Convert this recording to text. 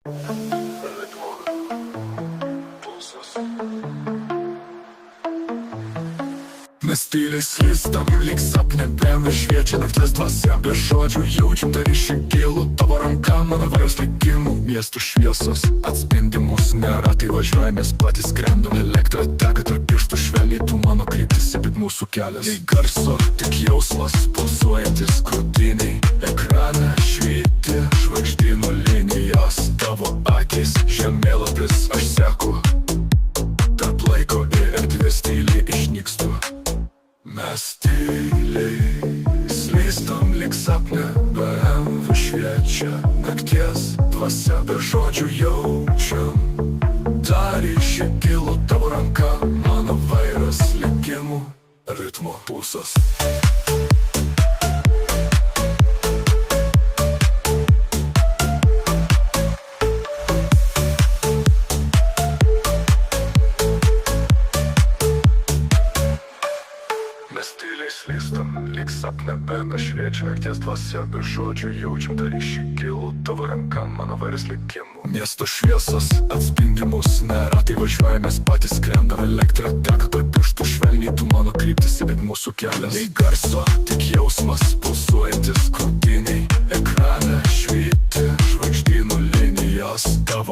Mes tyliai slystam, lyg sapne bėga šviečia nakties dvasia. Be žodžių jaučiam tą ryšį gilų, tavo ranka mano valios likimų. Miestų šviesos atspindi mus, neratai važiuojamės patys skrendam. Elektra teka tarp pirštų švelniai, tu mano kryptis, bet mūsų kelias. Jei garso, tik jausmas, pulsuojantis krūtiniai. Ekrane švyti žvaigždynų linijos, tavo akis žemėlapis, aš seku. Tarp laiko ir erdvės tyliai išnykstu. Mes tyliai slystam lyg sapne, BMW šviečia nakties dvasia. Be žodžių jaučiam tą ryšį gilų, tavo ranka mano vairas, likimų ritmo pulsas. Mes tyliai slystam, lyg sapne bėga šviečia nakties dvasia. Be žodžių jaučiam tą ryšį gilų, tavo ranka mano vairas, likimų. Miesto šviesos atspindi mus, neratai važiuojamės patys skrendam. Elektra teka tarp pirštų švelniai, tu mano kryptis, bet mūsų kelias. Jei garso, tik jausmas, pulsuojantis krūtiniai. Ekrane švyti žvaigždynų linijos, tavo